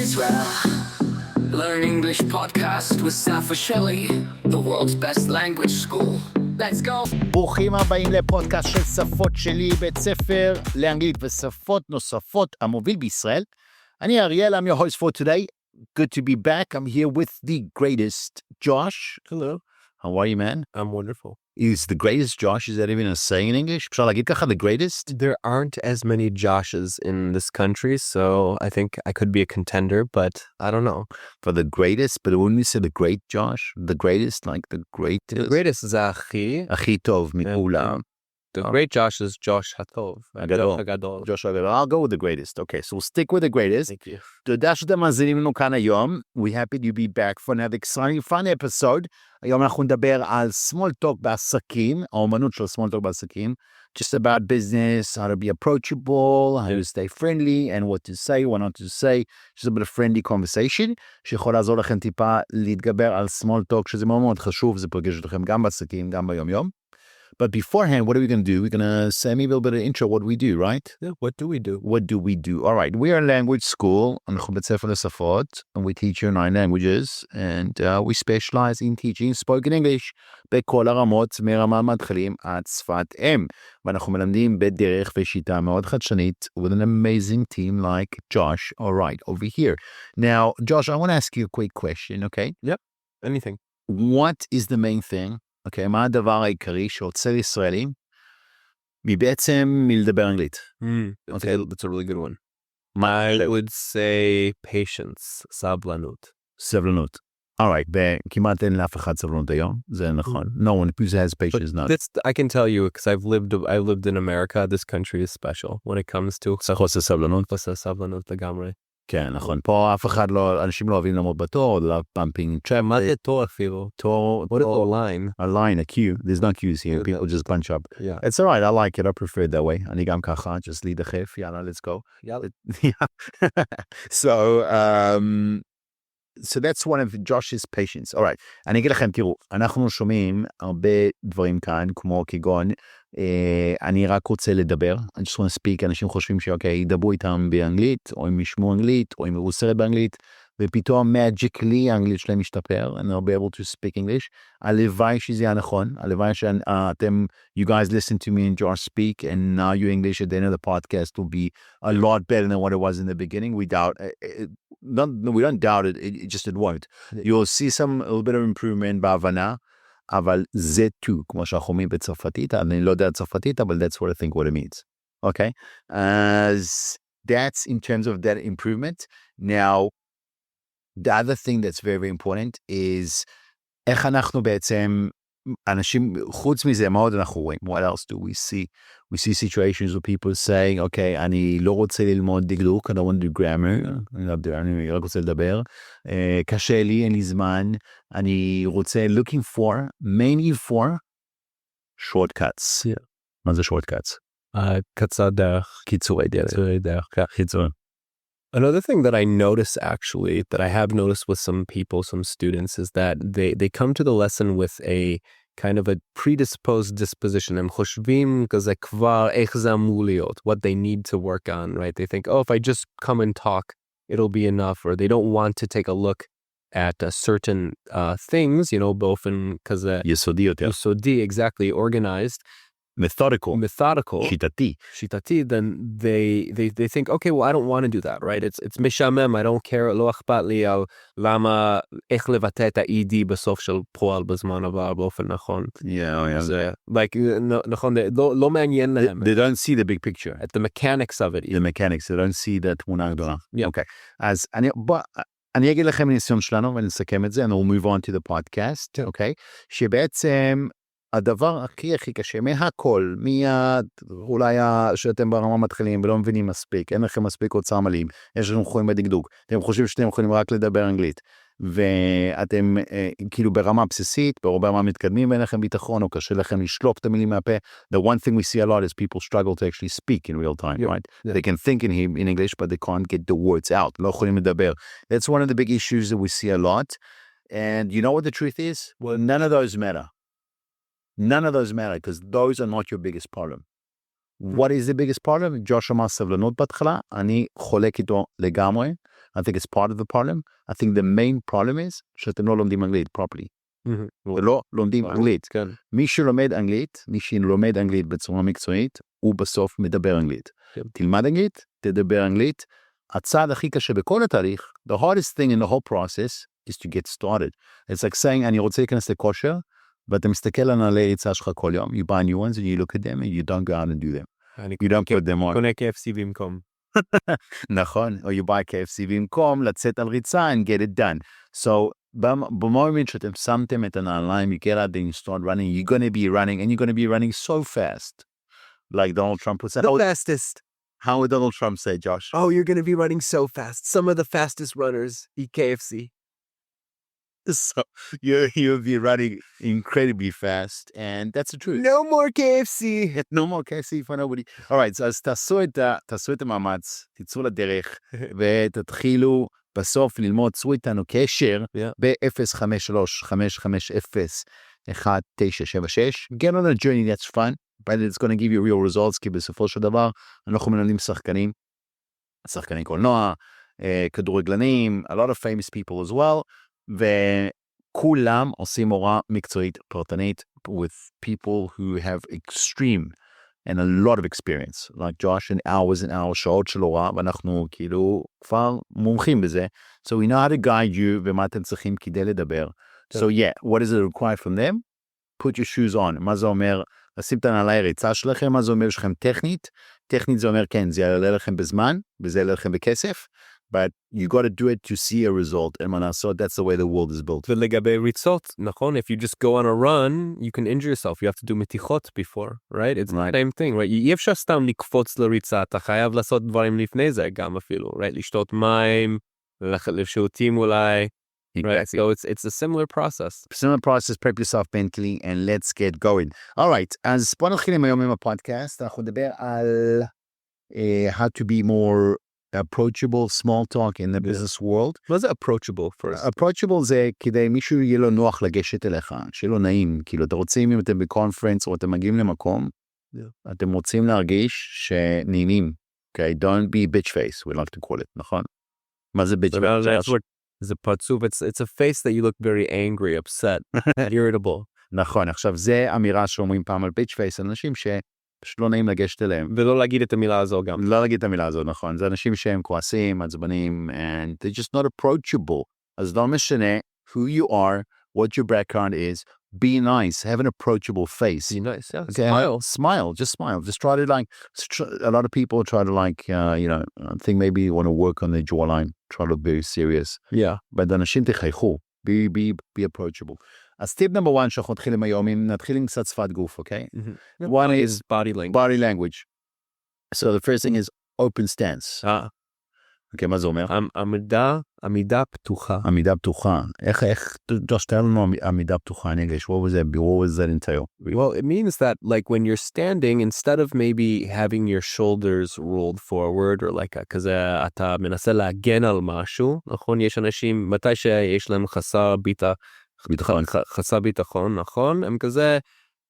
Israel. Learn English podcast with Safa Shelley, the world's best language school. Let's go. ברוכים הבאים לפודקאסט של שפות שלי, בית ספר לאנגלית ושפות נוספות המוביל בישראל. אני אריאל, I'm your host for today. Good to be back. I'm here with the greatest Josh. Hello. How are you, man? I'm wonderful. Is the greatest Josh, is that even a saying in English? אפשר להגיד ככה, the greatest? There aren't as many Joshes in this country, so I think I could be a contender, but I don't know. For the greatest, but when we say the great Josh, the greatest, like the greatest. The greatest is הכי. הכי טוב מכולם. The great Josh is Josh הטוב. הגדול. Josh הגדול. I'll go with the greatest. Okay, so we'll stick with the greatest. Thank you. תודה שאתם מאזינים לנו כאן היום. We happy to be back for another exciting fun episode. היום אנחנו נדבר על small talk בעסקים, האומנות של small talk בעסקים. Just about business, how to be approachable, how to stay friendly, and what to say, what not to say. Just a bit of friendly conversation, שיכול לעזור לכם טיפה להתגבר על small talk, שזה מאוד מאוד חשוב, זה פוגש אתכם גם בעסקים, גם ביום יום. But beforehand, what are we going to do? We're going to say maybe a little bit of intro, what we do, right? Yeah, what do we do? What do we do? All right, we are a language school, אנחנו בית ספר לשפות, and we teach you 9 languages, and we specialize in teaching spoken English בכל הרמות, מרמה מתחילים עד שפת אם. ואנחנו מלמדים בדרך ושיטה מאוד חדשנית, with an amazing team like Josh, all right, over here. Now, Josh, I want to ask you a quick question, okay? Yep, anything. What is the main thing? אוקיי, מה הדבר העיקרי שעוצר ישראלים מבעצם מלדבר אנגלית? Okay, that's a really good one. I would say patience, סבלנות. סבלנות. Alright, וכמעט אין לאף אחד סבלנות היום, זה נכון. No one who has patience now. I can tell you, because I lived in America, this country is special when it comes to חוסר סבלנות. חוסר סבלנות לגמרי. כן, נכון. פה אף אחד לא, אנשים לא אוהבים לעמוד בתור, לא pumping trap. מה זה תור אפילו? תור, What is a line? A line, a queue. There's no queues here. People just bunch up. Yeah. It's alright, I like it. I prefer it that way. אני גם ככה, just lead דחף, יאללה, let's go. יאללה. So that's one of Josh's patience. Alright, אני אגיד לכם, תראו, אנחנו שומעים הרבה דברים כאן, כמו כגון, אני רק רוצה לדבר, I just want to speak, אנשים חושבים שאוקיי, ידברו איתם באנגלית, או הם ישמעו אנגלית, או הם יראו סרט באנגלית, ופתאום magically האנגלית שלהם משתפר, and they'll be able to speak English. הלוואי שזה היה נכון, הלוואי שאתם, you guys listen to me and Josh speak, and now your English at the end of the podcast will be a lot better than what it was in the beginning. We doubt it. We don't doubt it, it won't. You'll see a little bit of improvement בהבנה, אבל זה too, כמו שאנחנו אומרים בצרפתית, אני לא יודע צרפתית, אבל that's what I think what it means. Okay? As that's in terms of that improvement. Now, the other thing that's very, very important is איך אנחנו בעצם, אנשים, חוץ מזה, מה עוד אנחנו רואים? What else do we see? We see situations where people saying, okay, אני לא רוצה ללמוד דקדוק, I don't want to do grammar, אני רק רוצה לדבר, קשה לי, אין לי זמן, אני רוצה looking for, mainly for, shortcuts. Yeah. מה זה shortcuts? קצר דרך. קיצורי דרך. קיצורי דרך. קיצור. Another thing that I notice actually, that I have noticed with some people, some students, is that they come to the lesson with a kind of a predisposed disposition. הם חושבים כזה כבר איך זה אמור להיות, what they need to work on, right? They think, oh, if I just come and talk, it'll be enough, or they don't want to take a look at certain things, you know, באופן כזה יסודי יותר. יסודי, exactly, organized. Methodical. שיטתי, then they think, okay, well, I don't want to do that, right? It's משעמם, I don't care, לא אכפת לי על למה, איך לבטא את ה-ED בסוף של פועל בזמן הבא באופן נכון. Yeah. זה, like, נכון, לא מעניין להם. They don't see the big picture. At the mechanics of it. The mechanics, they don't see the תמונה הגדולה. Yeah. Okay. אז אני אגיד לכם מניסיון שלנו ונסכם את זה, and we'll move on to the podcast, okay? שבעצם הדבר הכי קשה מהכל, אולי שאתם ברמה מתחילים ולא מבינים מספיק, אין לכם מספיק אוצר מלאים, יש לכם חורים בדקדוק, אתם חושבים שאתם יכולים רק לדבר אנגלית, ואתם כאילו ברמה בסיסית, ברמה מתקדמים ואין לכם ביטחון, או קשה לכם לשלוף את המילים מהפה. The one thing we see a lot is people struggle to actually speak in real time, right? Yeah. They can think in English, but they can't get the words out. לא יכולים לדבר. That's one of the big issues that we see a lot. And you know what the truth is? Well, none of those matter. None of those matter, because those are not your biggest problem. What is the biggest problem? ג'וש אמר סבלנות בהתחלה, אני חולק איתו לגמרי. I think it's part of the problem. I think the main problem is שאתם לא לומדים אנגלית properly. ולא לומדים אנגלית. מי שלומד אנגלית בצורה מקצועית, הוא בסוף מדבר אנגלית. תלמד אנגלית, תדבר אנגלית. הצעד הכי קשה בכל התהליך, the hardest thing in the whole process is to get started. It's like saying, אני רוצה להיכנס לכושר, ואתה מסתכל על נעלי ריצה שלך כל יום, you buy new ones and you look at them and you don't go out and do them. You don't put them on. קונה KFC במקום. נכון, or you buy KFC במקום, לצאת על ריצה and get it done. So, במומנט שאתם שמתם את הנעליים, you get out and you start running, you're going to be running, and you're going to be running so fast. Like Donald Trump would say. The fastest. How would Donald Trump say, Josh? Oh, you're going to be running so fast. Some of the fastest runners eat KFC. So you'll be running incredibly fast, and that's the truth. No more KFC. No more KFC for nobody. All right, so אז תעשו את המאמץ, תצאו לדרך, ותתחילו בסוף ללמוד, צאו איתנו קשר ב-053-550-1976. Get on a journey, that's fun, but it's going to give you real results, כי בסופו של דבר אנחנו מנהלים שחקני קולנוע, כדורגלנים, a lot of famous people as well, וכולם עושים הוראה מקצועית פרטנית with people who have extreme and a lot of experience, like Josh, and hours, שעות של הוראה, ואנחנו כאילו כבר מומחים בזה. So we know how to guide you, ומה אתם צריכים כדי לדבר. So yeah, what is it required from them? Put your shoes on. מה זה אומר? לשים את הנעלי ריצה שלכם, מה זה אומר שלכם טכנית? טכנית זה אומר, כן, זה יעלה לכם בזמן, וזה יעלה לכם בכסף, but you got to do it to see a result, and מה לעשות, that's the way the world is built. ולגבי ריצות, נכון, if you just go on a run, you can injure yourself, you have to do מתיחות before, right? It's the same thing, right? אי אפשר סתם לקפוץ לריצה, אתה חייב לעשות דברים לפני זה גם אפילו, right? לשתות מים, לשירותים אולי, right? So it's a similar process. Prep yourself mentally, and let's get going. All right, אז בוא נתחיל היום עם הפודקאסט, אנחנו נדבר על how to be more approachable, small talk in the business world. מה זה approachable first? approachable זה כדי מישהו יהיה לו נוח לגשת אליך, שיהיה לו נעים, כאילו אתם רוצים, אם אתם בקונפרנס או אתם מגיעים למקום, אתם רוצים להרגיש שנעימים, okay? Don't be bitch face, we like to call it, נכון? מה זה bitch face? זה פרצוף, it's a face that you look very angry, upset, irritable. נכון, עכשיו זה אמירה שאומרים פעם על bitch face, אנשים פשוט לא נעים לגשת אליהם. ולא להגיד את המילה הזו גם. לא להגיד את המילה הזו, נכון. זה אנשים שהם כועסים, עצבנים, and they're just not approachable. אז לא משנה who you are, what your background is, be nice, have an approachable face. Be nice, yeah. Okay, smile, just smile. Just try to like, a lot of people try to like, you know, I think maybe you want to work on their jawline, try to look very serious. Yeah. But אנשים תחייכו, be approachable. אז טיפ נאמבר 1 שאנחנו נתחילים היום, נתחיל עם קצת שפת גוף, אוקיי? One is body language. Body language. So the first thing is open stance. אוקיי, מה זה אומר? עמידה פתוחה. עמידה פתוחה. איך, just tell לנו עמידה פתוחה in English. What was that entail? Well, it means that like when you're standing, instead of maybe having your shoulders rolled forward, or like כזה אתה מנסה להגן על משהו, נכון? יש אנשים, מתי שיש להם חסר ביטחון, נכון? הם כזה,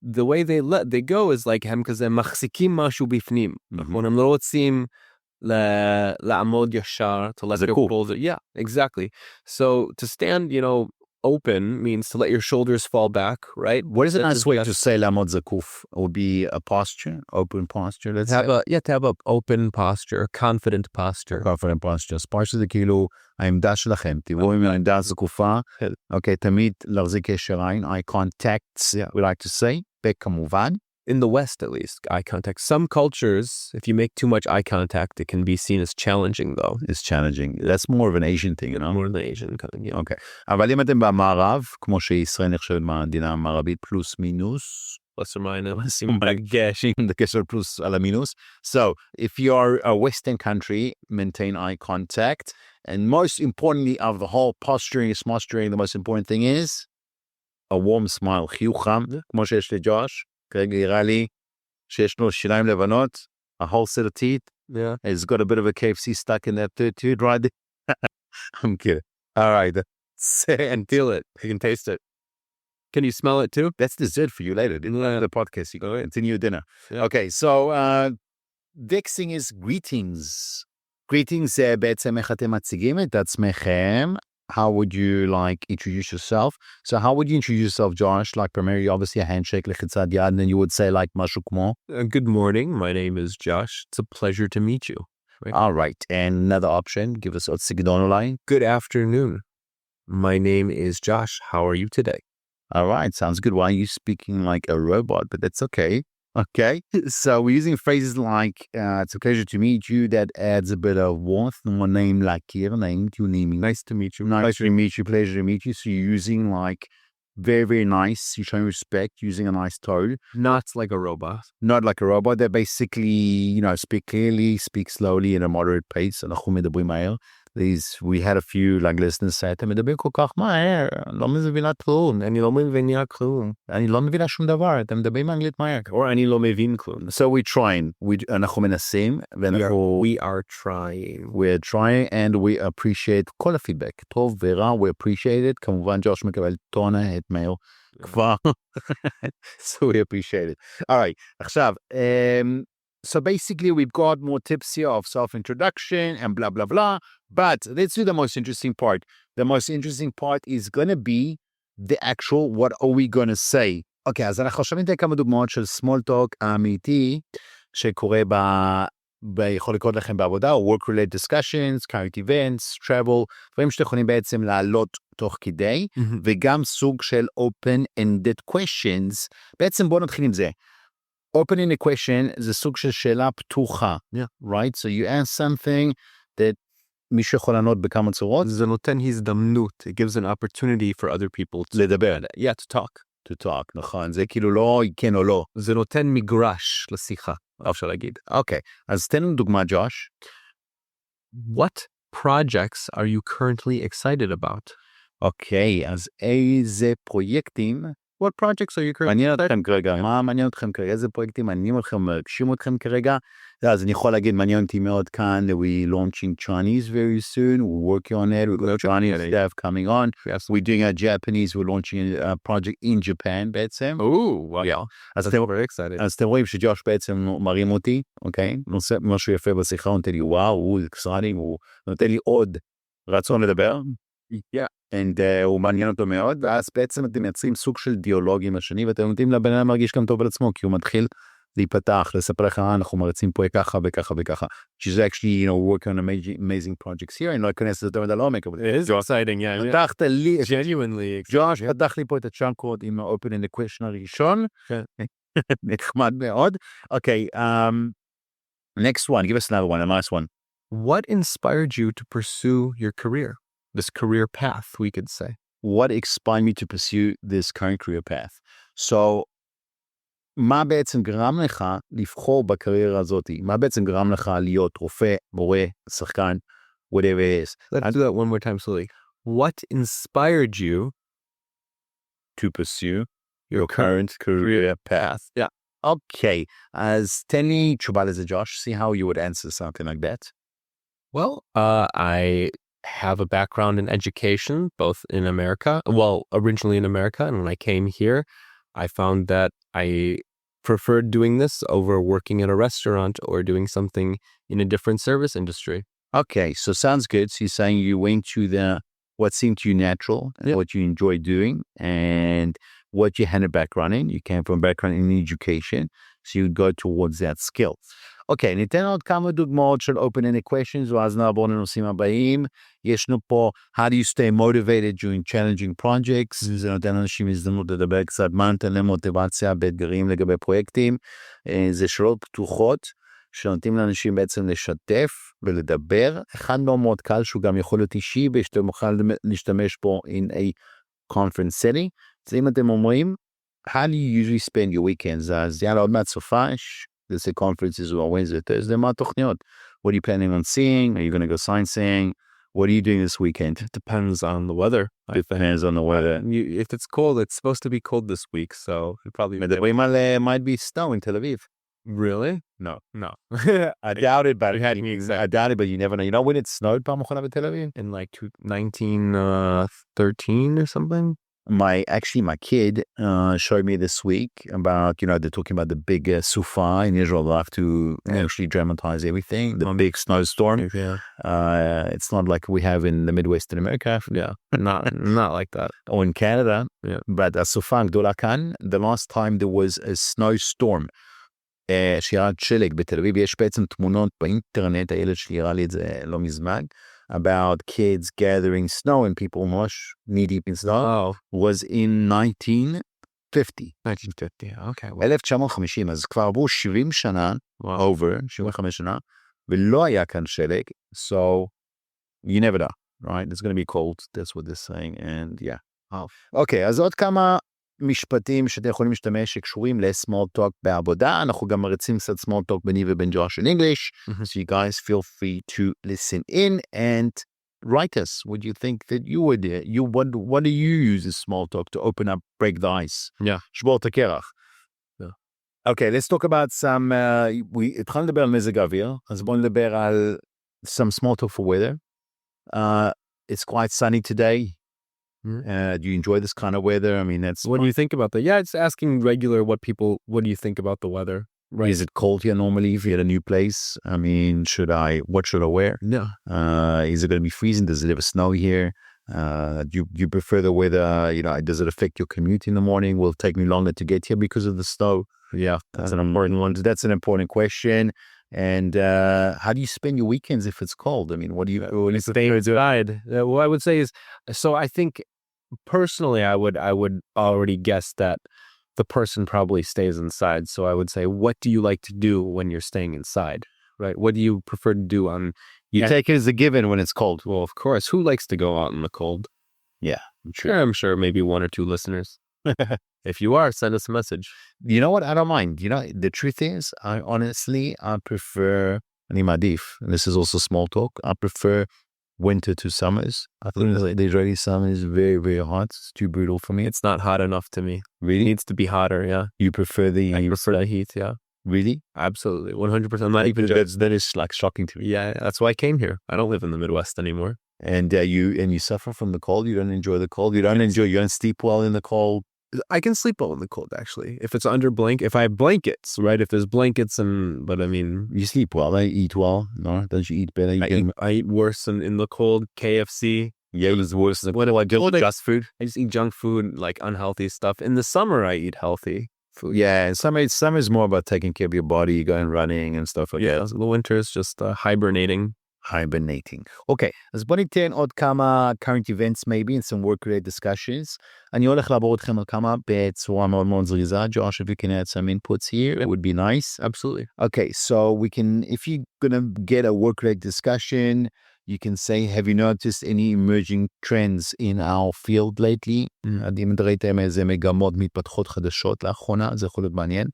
the way they go is like, הם כזה מחזיקים משהו בפנים, נכון? הם לא רוצים לעמוד ישר, to let their shoulders, yeah, exactly. So to stand, you know, open means to let your shoulders fall back, right? What is a nice way to say לעמוד זקוף? Would be a posture, open posture, let's say. To have an open posture, confident posture. Confident posture. posture זה כאילו העמדה שלכם. תראו אם העמדה זקופה. אוקיי, תמיד להחזיק קשר עין, eye contact, we like to say, וכמובן. In the West, at least, eye contact. Some cultures, if you make too much eye contact, it can be seen as challenging, though. It's challenging. That's more of an Asian thing, you know? More than Asian, yeah. Okay. אבל אם אתם במערב, כמו שישראל נחשבת מהמדינה המערבית, פלוס מינוס, plus or minus, דגש על פלוס על המינוס. So, if you are a Western country, maintain eye contact. And most importantly, of the whole posturing, the most important thing is a warm smile. חיוך חם, כמו שיש לג'וש. כרגע יראה לי שיש לו שיניים לבנות, a whole set of teeth. Yeah. It's got a bit of a KFC stuck in that third tooth right there. I'm kidding. All right. Say and feel it. You can taste it. Can you smell it too? That's dessert for you later. The podcast, you go continue dinner. Yeah. Okay, so next thing is greetings. Greetings זה בעצם איך אתם מציגים את עצמכם. How would you like introduce yourself? So how would you introduce yourself, Josh? Like primarily, obviously a handshake, לחיצת יד, and then you would say like משהו כמו. Good morning. My name is Josh. It's a pleasure to meet you. Right. All right. And another option, give us עוד סגנון אולי. Good afternoon. My name is Josh. How are you today? All right. Sounds good. Why are you speaking like a robot? But that's okay. Okay. So we're using phrases like, it's a pleasure to meet you. That adds a bit of warmth. More name like your name, you naming. Nice to meet you. Nice to meet you. Pleasure to meet you. So you're using like very, very nice. You're showing respect, using a nice tone. Not like a robot. Not like a robot. They basically, speak clearly, speak slowly in a moderate pace. אנחנו מדברים מהר. We had a few like listeners say, אתם מדברים כל כך מהר, לא מבינה כלום, אני לא מבינה כלום, אני לא מבינה שום דבר, אתם מדברים אנגלית מהר. Or אני לא מבין כלום. So we're trying, אנחנו מנסים, we are trying and we appreciate כל הפידבק, טוב ורע, we appreciate it, כמובן ג'וש מקבל טונה את מייל, כבר, so we appreciate it. All right, עכשיו, so basically we've got more tips here of self-introduction and blah, blah, blah. But let's do the most interesting part. The most interesting part is going to be the actual, what are we going to say? Okay, אז אנחנו עכשיו ניתן כמה דוגמאות של small talk אמיתי, שקורה יכול לקרות לכם בעבודה, או work-related discussions, current events, travel, דברים שאתם יכולים בעצם לעלות תוך כדי, וגם סוג של open-ended questions. בעצם בואו נתחיל עם זה. Opening a question זה סוג של שאלה פתוחה, right? So you ask something that מישהו יכול לענות בכמה צורות. זה נותן הזדמנות. It gives an opportunity for other people to לדבר. Yeah, to talk. To talk, נכון. זה כאילו לא כן או לא. זה נותן מגרש לשיחה, אפשר להגיד. אוקיי, אז תן לנו דוגמה, ג'וש. What projects are you currently excited about? אוקיי, אז איזה פרויקטים What projects are you currently מעניין אתכם כרגע? מה מעניין אתכם כרגע? איזה פרויקטים מעניינים אתכם, מרגשים אתכם כרגע? אז אני יכול להגיד, מעניין אותי מאוד כאן, we're launching Chinese very soon, we're working on it, we've got Chinese stuff coming on, we're doing a Japanese, we're launching a project in Japan בעצם. Wow. אז That's very excited. אז אתם רואים שג'וש בעצם מרים אותי, אוקיי? נושא משהו יפה בשיחה, הוא נותן לי וואו, הוא exciting, הוא נותן לי עוד רצון לדבר. Yeah. הוא מעניין אותו מאוד, ואז בעצם אתם מייצרים סוג של דיאלוג עם השני, ואתם נותנים לבן אדם להרגיש גם טוב על עצמו, כי הוא מתחיל להיפתח, לספר לך, אנחנו מרצים פה ככה וככה וככה. She's actually, working on amazing projects here, אני לא אכנס לזה יותר לעומק, אבל It is exciting, yeah. פתחת לי, Genuinely. ג'וש, פתח לי פה את הצ'אנקות עם ה-open in the question הראשון, נחמד מאוד. אוקיי, next one, give us another one, a nice one. What inspired you to pursue your career? This career path, we could say. What inspired me to pursue this current career path? So, מה בעצם גרם לך לבחור בקריירה הזאת? מה בעצם גרם לך להיות רופא, מורה, שחקן, whatever it is? Let's do that one more time slowly. What inspired you to pursue your current career path? Yeah. Okay. אז תן לי תשובה לזה, Josh. See how you would answer something like that. Well, I have a background in education, both in America, originally in America, and when I came here, I found that I preferred doing this over working at a restaurant or doing something in a different service industry. Okay, so sounds good. So you're saying you went to what seemed to you natural, what you enjoy doing, and what you had a background in. You came from a background in education, so you'd go towards that skill. אוקיי, ניתן עוד כמה דוגמאות של open-ended questions, ואז נעבור לנושאים הבאים. ישנו פה, how do you stay motivated during challenging projects? זה נותן לאנשים הזדמנות לדבר קצת, מה נותן להם מוטיבציה באתגרים לגבי פרויקטים. זה שאלות פתוחות, שנותנים לאנשים בעצם לשתף ולדבר. אחד מאוד קל, שהוא גם יכול להיות אישי, ושאתם מוכן להשתמש פה in a conference setting. אז אם אתם אומרים, how do you usually spend your weekends? אז יאללה, עוד מעט סופש. Let's say conferences on Wednesday, Thursday, מה התוכניות? What are you planning on seeing? Are you going to go sightseeing? What are you doing this weekend? It depends on the weather. Depends on the weather. If it's cold, it's supposed to be cold this week, so it probably... מדברים על might be snow in Tel Aviv. Really? No. I doubt it, but you never know. You know when it snowed פעם אחרונה בתל אביב? In like 1913 or something? my kid showed me this week about, they're talking about the big sufa in Israel. They have to actually dramatize everything. The big snowstorm. Yeah. It's not like we have in the Midwest in America. Yeah. Not like that. Or in Canada. Yeah. But הסופה הגדולה כאן, the last time there was a snowstorm, שירד שלג בתל אביב, יש בעצם תמונות באינטרנט, הילד שלי הראה לי את זה לא מזמן, about kids gathering snow and people ממש knee deep in snow, was in 1950. 1950, okay. 1950, אז כבר עברו 70 שנה, over, 75 שנה, ולא היה כאן שלג, so you never know, right? It's going to be cold, that's what they're saying, and yeah. אוקיי, אז עוד כמה משפטים שאתם יכולים להשתמש שקשורים ל-small talk בעבודה. אנחנו גם מריצים קצת small talk ביני ובין ג'וש in English. So you guys feel free to listen in and write us what you think that you would do. What do you use as small talk to open up, break the ice? Yeah. שבור את הקרח. Okay, let's talk about some, התחלנו לדבר על מזג האוויר, אז בואו נדבר על some small talk for weather. It's quite sunny today. Do you enjoy this kind of weather? I mean, that's... What do you think about that? Yeah, it's asking regular what do you think about the weather? Right. Is it cold here normally if you're at a new place? I mean, what should I wear? No. Is it going to be freezing? Does it ever snow here? Do you prefer the weather? Does it affect your commute in the morning? Will it take me longer to get here because of the snow? Yeah, that's an important one. That's an important question. And how do you spend your weekends if it's cold? I mean, what do you... Stay inside. What I would say is, so I think personally, I would already guess that the person probably stays inside. So I would say, what do you like to do when you're staying inside? Right? What do you prefer to do on... You take it as a given when it's cold. Well, of course. Who likes to go out in the cold? Yeah. I'm sure maybe one or two listeners. If you are, send us a message. You know what? I don't mind. The truth is, I prefer, אני מעדיף, and this is also small talk, I prefer winter to summers. I think the Israeli summer is very, very hot. It's too brutal for me. It's not hot enough to me. Really? It needs to be hotter, yeah. You prefer the... I prefer the heat, yeah. Really? Absolutely, 100%. Not even that is like shocking to me. Yeah, that's why I came here. I don't live in the Midwest anymore. And you suffer from the cold? You don't enjoy the cold? You don't sleep well in the cold? I can sleep well in the cold, actually. If it's under if I have blankets, right? If there's blankets but I mean... You sleep well, I eat well. No, don't you eat better? I eat worse in the cold. KFC. Yeah, it's worse. What do I do? Just food. I just eat junk food, like unhealthy stuff. In the summer, I eat healthy food. Yeah, in summer is more about taking care of your body, going running and stuff like that. Yeah, the winter is just hibernating. אוקיי, אז בוא ניתן עוד כמה current events maybe and some work-related discussions. אני הולך לעבור אתכם על כמה בצורה מאוד מאוד זריזה. Josh, if you can add some inputs here, it would be nice. Absolutely. Okay, so if you're gonna get a work-related discussion, you can say, have you noticed any emerging trends in our field lately? אם ראיתם איזה מגמות מתפתחות חדשות לאחרונה, זה יכול להיות מעניין.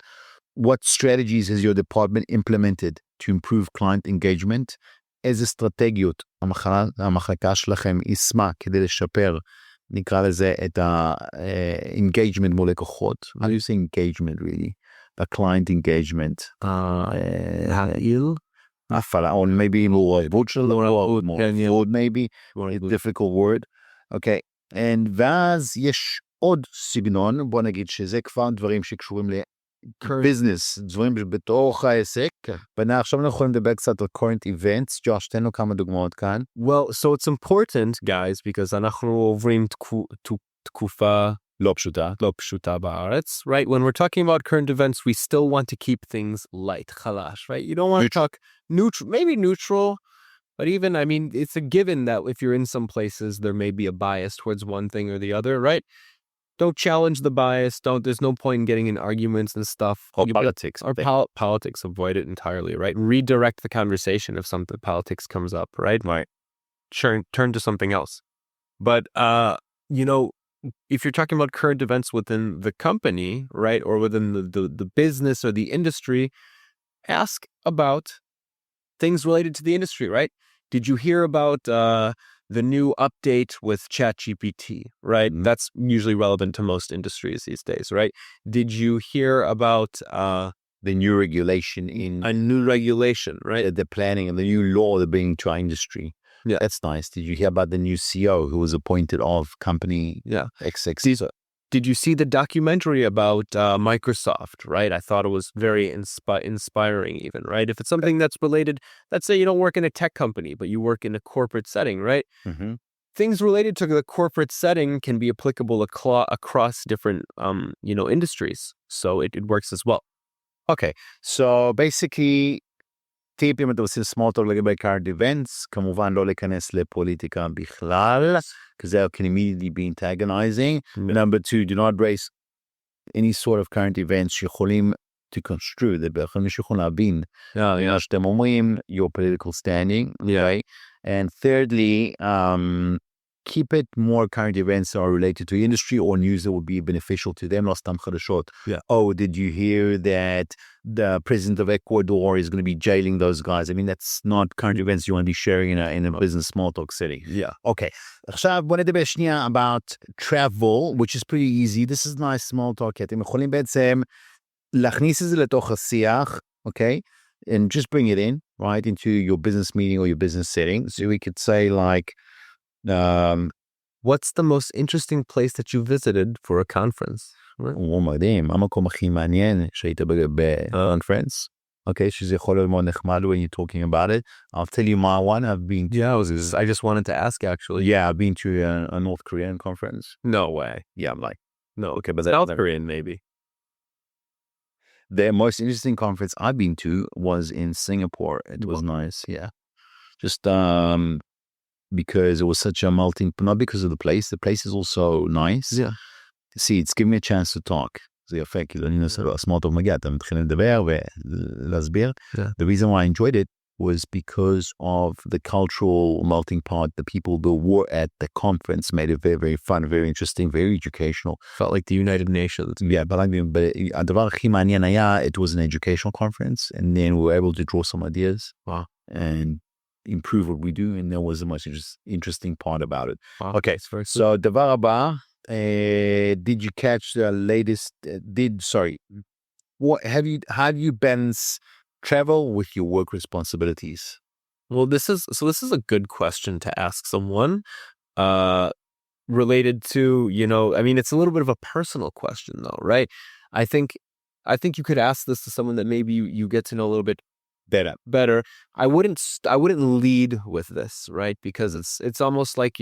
What strategies has your department implemented to improve client engagement? איזה אסטרטגיות המחלקה שלכם יישמה כדי לשפר, נקרא לזה, את ה-engagement מול לקוחות. How do you say engagement really? The client engagement. הפעלה, or maybe more food maybe, a difficult word. Okay, and ואז יש עוד סגנון, בוא נגיד שזה כבר דברים שקשורים ביזנס, דברים בתוך העסק, ועכשיו אנחנו יכולים לדבר קצת על current events. ג'וש, תן לו כמה דוגמאות כאן. Well, so it's important, guys, because אנחנו עוברים תקופה לא פשוטה בארץ, right? When we're talking about current events, we still want to keep things light, חלש, right? You don't want to talk neutral, but even, I mean, it's a given that if you're in some places, there may be a bias towards one thing or the other, right? Don't challenge the bias. There's no point in getting in arguments and stuff. Or politics. Or politics, avoid it entirely, right? Redirect the conversation if something politics comes up, right? Right. Turn to something else. But, if you're talking about current events within the company, right, or within the business or the industry, ask about things related to the industry, right? Did you hear about the new update with ChatGPT, right? That's usually relevant to most industries these days, right? Did you hear about the new regulation a new regulation, right? The planning and the new law that being to our industry. Yeah. That's nice. Did you hear about the new CEO who was appointed of company XX? Did you see the documentary about Microsoft, right? I thought it was very inspiring even, right? If it's something that's related, let's say you don't work in a tech company, but you work in a corporate setting, right? Mm-hmm. Things related to the corporate setting can be applicable across different, industries. So it works as well. Okay, so basically, טיפ אם אתם עושים small talk לגבי current events, כמובן לא להיכנס לפוליטיקה בכלל, because that can immediately be antagonizing. Number two, do not raise any sort of current events שיכולים to construe, זה בעצם מישהו יכול להבין מה שאתם אומרים, your political standing, okay? And thirdly, keep it more current events that are related to industry or news that would be beneficial to them. לא סתם חדשות. Oh, did you hear that the president of Ecuador is going to be jailing those guys? I mean, that's not current events you want to be sharing in a business small talk setting. Okay. עכשיו בוא נדבר שנייה about travel, which is pretty easy. This is nice small talk. אתם יכולים בעצם להכניס את זה לתוך השיח, okay? And just bring it in, right, into your business meeting or your business setting. So we could say like, what's the most interesting place that you visited for a conference? מדהים, המקום הכי מעניין שהיית ב-conference, okay, שזה יכול להיות מאוד נחמד when you're talking about it. I'll tell you my one. I've been I just wanted to ask actually. Yeah, I've been to a North Korean conference. No way. Yeah, I'm like, no, okay, but South Korean maybe. The most interesting conference I've been to was in Singapore. It was nice, yeah. Just because it was such a melting, not because of the place. The place is also nice. Yeah. See, it's giving me a chance to talk. זה יפה, כאילו אני נעשה small talk מגיע, אתה מתחיל לדבר ולהסביר. The reason why I enjoyed it was because of the cultural melting pot. The people that were at the conference made it very, very fun, very interesting, very educational. Felt like the United Nations. Yeah, but הדבר הכי מעניין היה, it was an educational conference, and then we were able to draw some ideas. Wow. And improve what we do, and that was the most interesting part about it. Wow. Okay, so דבר הבא, did you catch the latest, what have you balanced travel with your work responsibilities? Well, this is a good question to ask someone related to, I mean, it's a little bit of a personal question though, right? I think you could ask this to someone that maybe you get to know a little bit better. I wouldn't lead with this, right? Because it's almost like,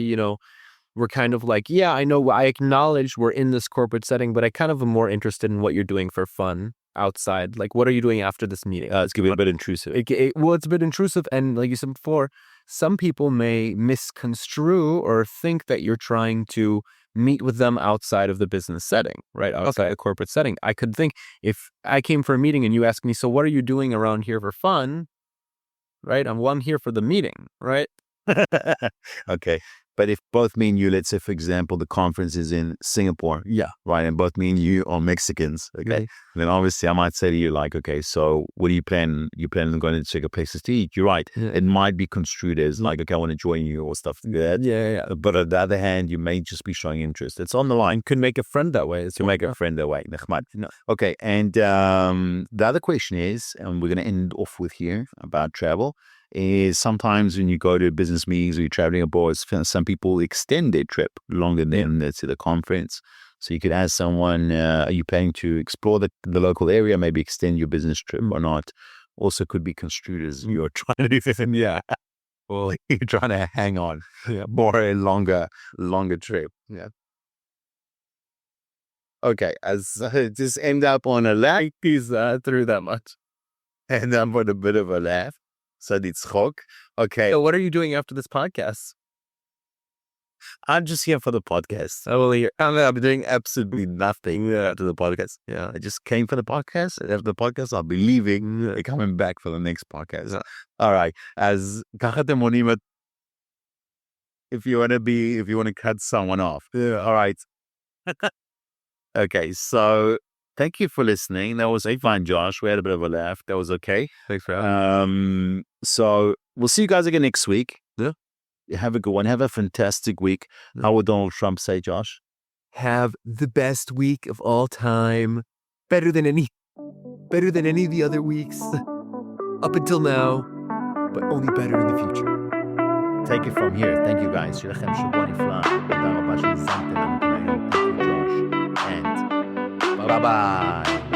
we're kind of like, yeah, I know, I acknowledge we're in this corporate setting, but I kind of am more interested in what you're doing for fun outside. Like, what are you doing after this meeting? It's going to be a bit intrusive. It's a bit intrusive. And like you said before, some people may misconstrue or think that you're trying to meet with them outside of the business setting, right? Outside the corporate setting. I could think if I came for a meeting and you ask me, so what are you doing around here for fun? Right? I'm here for the meeting, right? Okay. But if both me and you, let's say, for example, the conference is in Singapore, right, and both me and you are Mexicans, okay, then obviously I might say to you, like, okay, so what do you plan? You plan on going to check a places to eat? You're right. It might be construed as like, okay, I want to join you or stuff like that. Yeah. But on the other hand, you may just be showing interest. It's on the line. Could make a friend that way. Make a friend that way. Okay, and the other question is, and we're going to end off with here about travel, is sometimes when you go to business meetings or you're traveling abroad, some people extend their trip longer than, let's say, the conference. So you could ask someone, are you planning to explore the local area, maybe extend your business trip or not? Also could be construed as you're trying to do well, you're trying to hang on more a longer trip. Yeah. Okay, as just end up on a laugh. He's through that much. End up on a bit of a laugh. So litzchok. Okay. So what are you doing after this podcast? I'm just here for the podcast. I'm doing absolutely nothing after the podcast. Yeah, I just came for the podcast. And after the podcast, I'll be leaving and coming back for the next podcast. All right. As if you want to cut someone off. All right. Okay. So thank you for listening. That was fun, Josh. We had a bit of a laugh. That was okay. Thanks for having me. So we'll see you guys again next week. Yeah. Have a good one. Have a fantastic week. How would Donald Trump say, Josh? Have the best week of all time. Better than any of the other weeks up until now, but only better in the future. take it from here. Thank you guys. שיהיה לכם שבוע נפלא. תודה רבה שהזמתם לנו היום. Thank you, Josh. And bye bye.